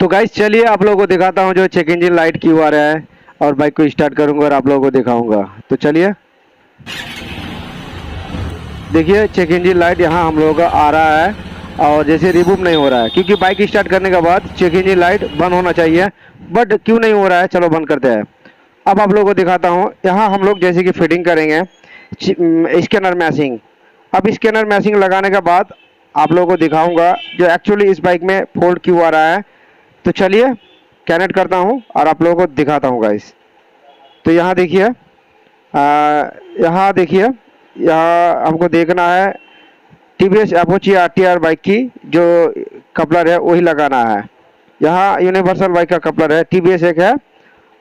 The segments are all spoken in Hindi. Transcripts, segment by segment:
तो गाइस चलिए आप लोगों को दिखाता हूँ जो चेक इंजन लाइट क्यों आ रहा है और बाइक को स्टार्ट करूंगा और आप लोगों को दिखाऊंगा। तो चलिए देखिए चेक इंजन लाइट यहाँ हम लोगों का आ रहा है और जैसे रिमूव नहीं हो रहा है क्योंकि बाइक स्टार्ट करने के बाद चेक इंजन लाइट बंद होना चाहिए। बट क्यों नहीं हो रहा है, चलो बंद करते हैं। अब आप लोगों को दिखाता हूँ, यहाँ हम लोग जैसे कि फिटिंग करेंगे स्कैनर मैशिंग। अब स्कैनर मैशिंग लगाने के बाद आप लोगों को दिखाऊंगा जो एक्चुअली इस बाइक में फॉल्ट क्यों आ रहा है। तो चलिए कनेक्ट करता हूँ और आप लोगों को दिखाता हूँ गाइस। तो यहाँ देखिए यहाँ हमको देखना है T V S Apache R T R bike की जो कपलर है वही लगाना है। यहाँ यूनिवर्सल बाइक का कपलर है, टी वी एस एक है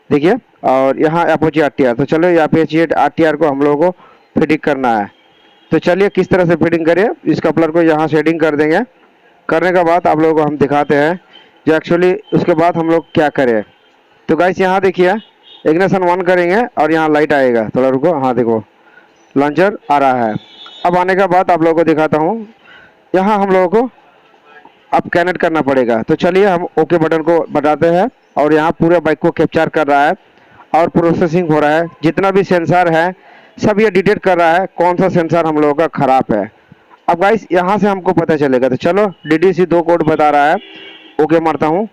देखिए, और यहाँ अपोची आर टी आर। तो चलो यहाँ पे आर टी आर को हम लोगों को फिटिंग करना है। तो चलिए किस तरह से फिटिंग करें, इस कपलर को यहाँ शेडिंग कर देंगे। करने के बाद आप लोगों को हम दिखाते हैं जो एक्चुअली उसके बाद हम लोग क्या करें। तो गाइस यहाँ देखिए इग्निशन ऑन करेंगे और यहाँ लाइट आएगा, थोड़ा रुको, हाँ देखो लॉन्चर आ रहा है। अब आने के बाद आप लोगों को दिखाता हूँ, यहाँ हम लोगों को अब कनेक्ट करना पड़ेगा। तो चलिए हम ओके बटन को बताते हैं और यहाँ पूरे बाइक को कैप्चर कर रहा है और प्रोसेसिंग हो रहा है। जितना भी सेंसर है सब ये डिटेक्ट कर रहा है कौन सा सेंसर हम लोगों का खराब है। अब गाइस यहाँ से हमको पता चलेगा। तो चलो DDC 2 कोड बता रहा है, ओके मारता हूँ।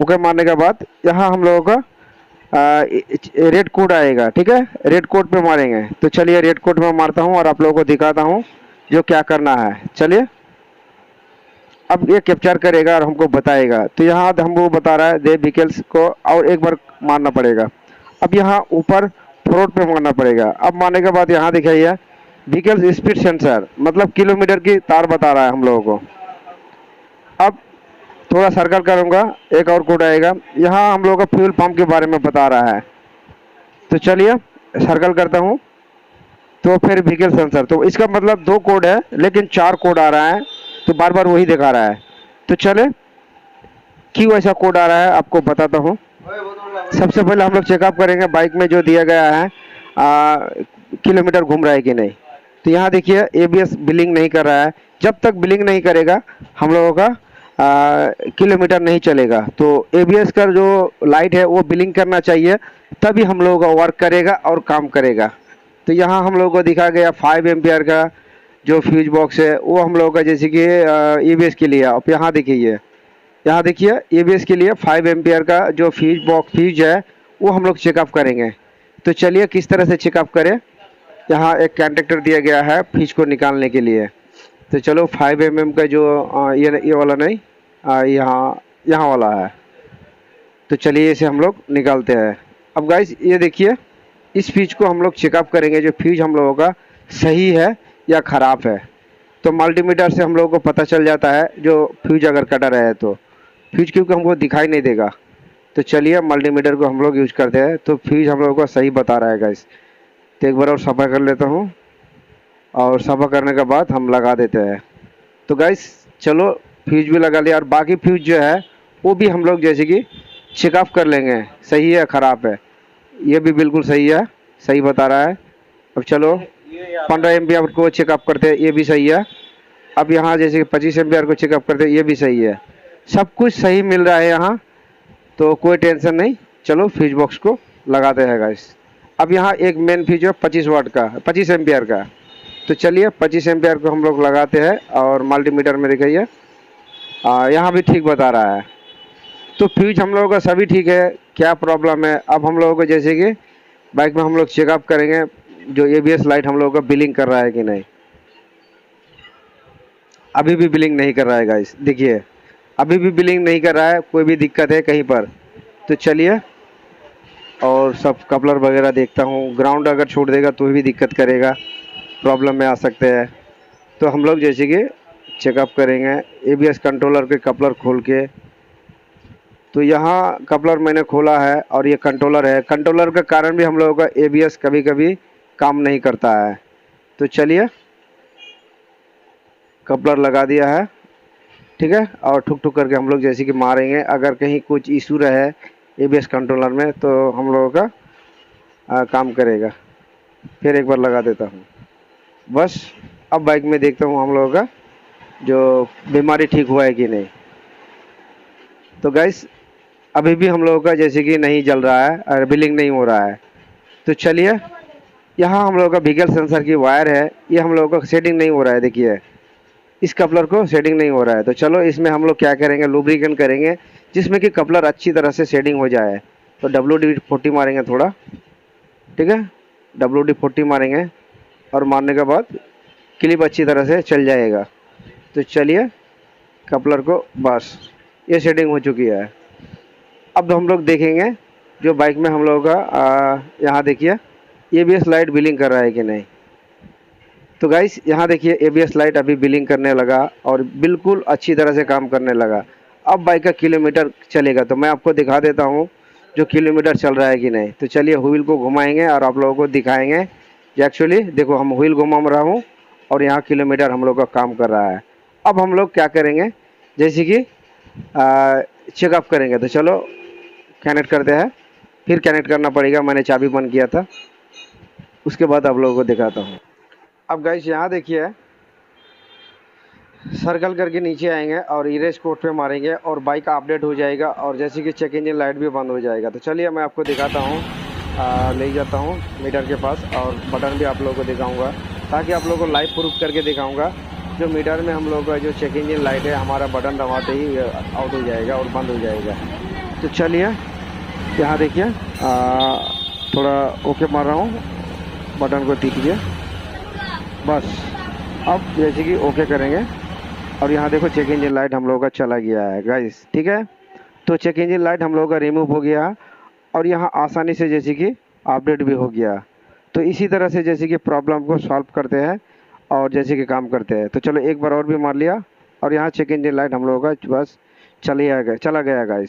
ओके मारने के बाद यहाँ हम लोगों का रेड कोड आएगा, ठीक है, रेड कोड पे मारेंगे। तो चलिए रेड कोड में मारता हूँ और आप लोगों को दिखाता हूँ जो क्या करना है। चलिए अब ये कैप्चर करेगा और हमको बताएगा। तो यहाँ हमको बता रहा है दे व्हीकल्स को और एक बार मारना पड़ेगा। अब यहाँ ऊपर फ्लोट पे मारना पड़ेगा। अब मारने के बाद यहाँ दिखाइए व्हीकल्स स्पीड सेंसर, मतलब किलोमीटर की तार बता रहा है हम लोगों को। अब थोड़ा सर्कल करूंगा, एक और कोड आएगा, यहाँ हम लोगों का फ्यूल पंप के बारे में बता रहा है। तो चलिए सर्कल करता हूँ, तो फिर व्हीकल सेंसर। तो इसका मतलब 2 कोड है लेकिन 4 कोड आ रहा है, तो बार बार वही दिखा रहा है। तो चले क्यों ऐसा कोड आ रहा है आपको बताता हूँ। सबसे पहले हम लोग चेकअप करेंगे बाइक में जो दिया गया है किलोमीटर घूम रहा है कि नहीं। तो यहाँ देखिए ABS बिलिंग नहीं कर रहा है। जब तक बिलिंग नहीं करेगा हम लोगों का किलोमीटर नहीं चलेगा। तो ABS का जो लाइट है वो बिलिंग करना चाहिए, तभी हम लोगों का वर्क करेगा और काम करेगा। तो यहाँ हम लोगों को दिखा गया 5 एम्पियर का जो फ्यूज बॉक्स है वो हम लोगों का जैसे कि ABS के लिए। अब यहाँ देखिए ABS के लिए 5 एम्पियर का जो फ्यूज है वो हम लोग चेकअप करेंगे। तो चलिए किस तरह से चेकअप करें। यहाँ एक कंडक्टर दिया गया है फ्यूज को निकालने के लिए। तो चलो 5 mm का जो ये वाला नहीं, यहाँ यहाँ वाला है। तो चलिए इसे हम लोग निकालते हैं। अब गाइस ये देखिए इस फ्यूज को हम लोग चेकअप करेंगे जो फ्यूज हम लोगों का सही है या ख़राब है। तो मल्टीमीटर से हम लोगों को पता चल जाता है जो फ्यूज अगर कटा रहा है तो फ्यूज क्योंकि हमको दिखाई नहीं देगा। तो चलिए मल्टीमीटर को हम लोग यूज करते हैं, तो फ्यूज हम लोगों को सही बता रहा है गाइस। तो एक बार और सफा कर लेता हूँ और सफा करने के बाद हम लगा देते हैं। तो गाइस चलो फ्यूज भी लगा लिया और बाकी फ्यूज जो है वो भी हम लोग जैसे कि चेकअप कर लेंगे सही है ख़राब है। ये भी बिल्कुल सही है, सही बता रहा है। अब चलो 15 एम्पियर को चेकअप करते हैं, ये भी सही है। अब यहाँ जैसे कि 25 एम्पियर को चेकअप करते हैं, ये भी सही है। सब कुछ सही मिल रहा है यहाँ, तो कोई टेंशन नहीं। चलो फ्यूज बॉक्स को लगाते हैं गाइस। अब यहाँ एक मेन फ्यूज है 25 वाट का, 25 एम्पियर का। तो चलिए 25 एम्पियर को हम लोग लगाते हैं और मल्टीमीटर में दिखाइए यहाँ भी ठीक बता रहा है। तो फ्यूज हम लोगों का सभी ठीक है, क्या प्रॉब्लम है। अब हम लोगों को जैसे कि बाइक में हम लोग चेकअप करेंगे जो ABS लाइट हम लोगों का बिलिंग कर रहा है कि नहीं। अभी भी बिलिंग नहीं कर रहा है गाइस, देखिए अभी भी बिलिंग नहीं कर रहा है, कोई भी दिक्कत है कहीं पर। तो चलिए और सब कपलर वगैरह देखता हूँ, ग्राउंड अगर छोड़ देगा तो भी दिक्कत करेगा, प्रॉब्लम में आ सकते हैं। तो हम लोग जैसे कि चेकअप करेंगे ABS कंट्रोलर के कपलर खोल के। तो यहाँ कपलर मैंने खोला है और ये कंट्रोलर है, कंट्रोलर के कारण भी हम लोगों का ABS कभी कभी काम नहीं करता है। तो चलिए कपलर लगा दिया है, ठीक है, और ठुक ठुक करके हम लोग जैसे कि मारेंगे। अगर कहीं कुछ इशू रहे ABS कंट्रोलर में तो हम लोगों का काम करेगा। फिर एक बार लगा देता हूँ बस। अब बाइक में देखता हूँ हम लोगों का जो बीमारी ठीक हुआ है कि नहीं। तो गाइस अभी भी हम लोगों का जैसे कि नहीं जल रहा है और बिलिंग नहीं हो रहा है। तो चलिए, यहाँ हम लोगों का व्हीकल सेंसर की वायर है, ये हम लोगों का सेटिंग नहीं हो रहा है। देखिए इस कपलर को सेटिंग नहीं हो रहा है। तो चलो इसमें हम लोग क्या करेंगे, लुब्रिकेंट करेंगे जिसमें कि कपलर अच्छी तरह से सेटिंग हो जाए। तो WD-40 मारेंगे थोड़ा, ठीक है, WD-40 मारेंगे और मारने के बाद क्लिप अच्छी तरह से चल जाएगा। तो चलिए कपलर को, बस ये सेटिंग हो चुकी है। अब हम लोग देखेंगे जो बाइक में हम लोगों का यहाँ देखिए ABS लाइट बिलिंग कर रहा है कि नहीं। तो गाइस यहाँ देखिए ABS लाइट अभी बिलिंग करने लगा और बिल्कुल अच्छी तरह से काम करने लगा। अब बाइक का किलोमीटर चलेगा तो मैं आपको दिखा देता हूँ जो किलोमीटर चल रहा है कि नहीं। तो चलिए व्हील को घुमाएंगे और आप लोगों को दिखाएंगे कि एक्चुअली देखो हम व्हील घुमा रहा हूँ और यहाँ किलोमीटर हम लोग का काम कर रहा है। अब हम लोग क्या करेंगे, जैसे कि चेकअप करेंगे। तो चलो कनेक्ट करते हैं, फिर कनेक्ट करना पड़ेगा, मैंने चाबी बंद किया था, उसके बाद आप लोगों को दिखाता हूँ। अब गाइस यहाँ देखिए सर्कल करके नीचे आएंगे और इरेज कोड पे मारेंगे और बाइक का अपडेट हो जाएगा और जैसे कि चेक इंजन लाइट भी बंद हो जाएगा। तो चलिए मैं आपको दिखाता हूँ, ले जाता हूँ मीटर के पास और बटन भी आप लोगों को दिखाऊंगा ताकि आप लोगों को लाइव प्रूफ करके दिखाऊंगा। जो मीटर में हम लोग का जो चेक इंजन लाइट है हमारा बटन दबाते ही आउट हो जाएगा और बंद हो जाएगा। तो चलिए यहाँ देखिए थोड़ा ओके मार रहा हूँ, बटन को दीजिए बस। अब जैसे कि ओके करेंगे और यहाँ देखो चेक इंजन लाइट हम लोगों का चला गया है गाइस, ठीक है। तो चेक इंजन लाइट हम लोगों का रिमूव हो गया और यहाँ आसानी से जैसे कि अपडेट भी हो गया। तो इसी तरह से जैसे कि प्रॉब्लम को सॉल्व करते हैं और जैसे कि काम करते हैं। तो चलो एक बार और भी मार लिया और यहाँ चेक इंजन लाइट हम लोगों का बस चला गया गाइस।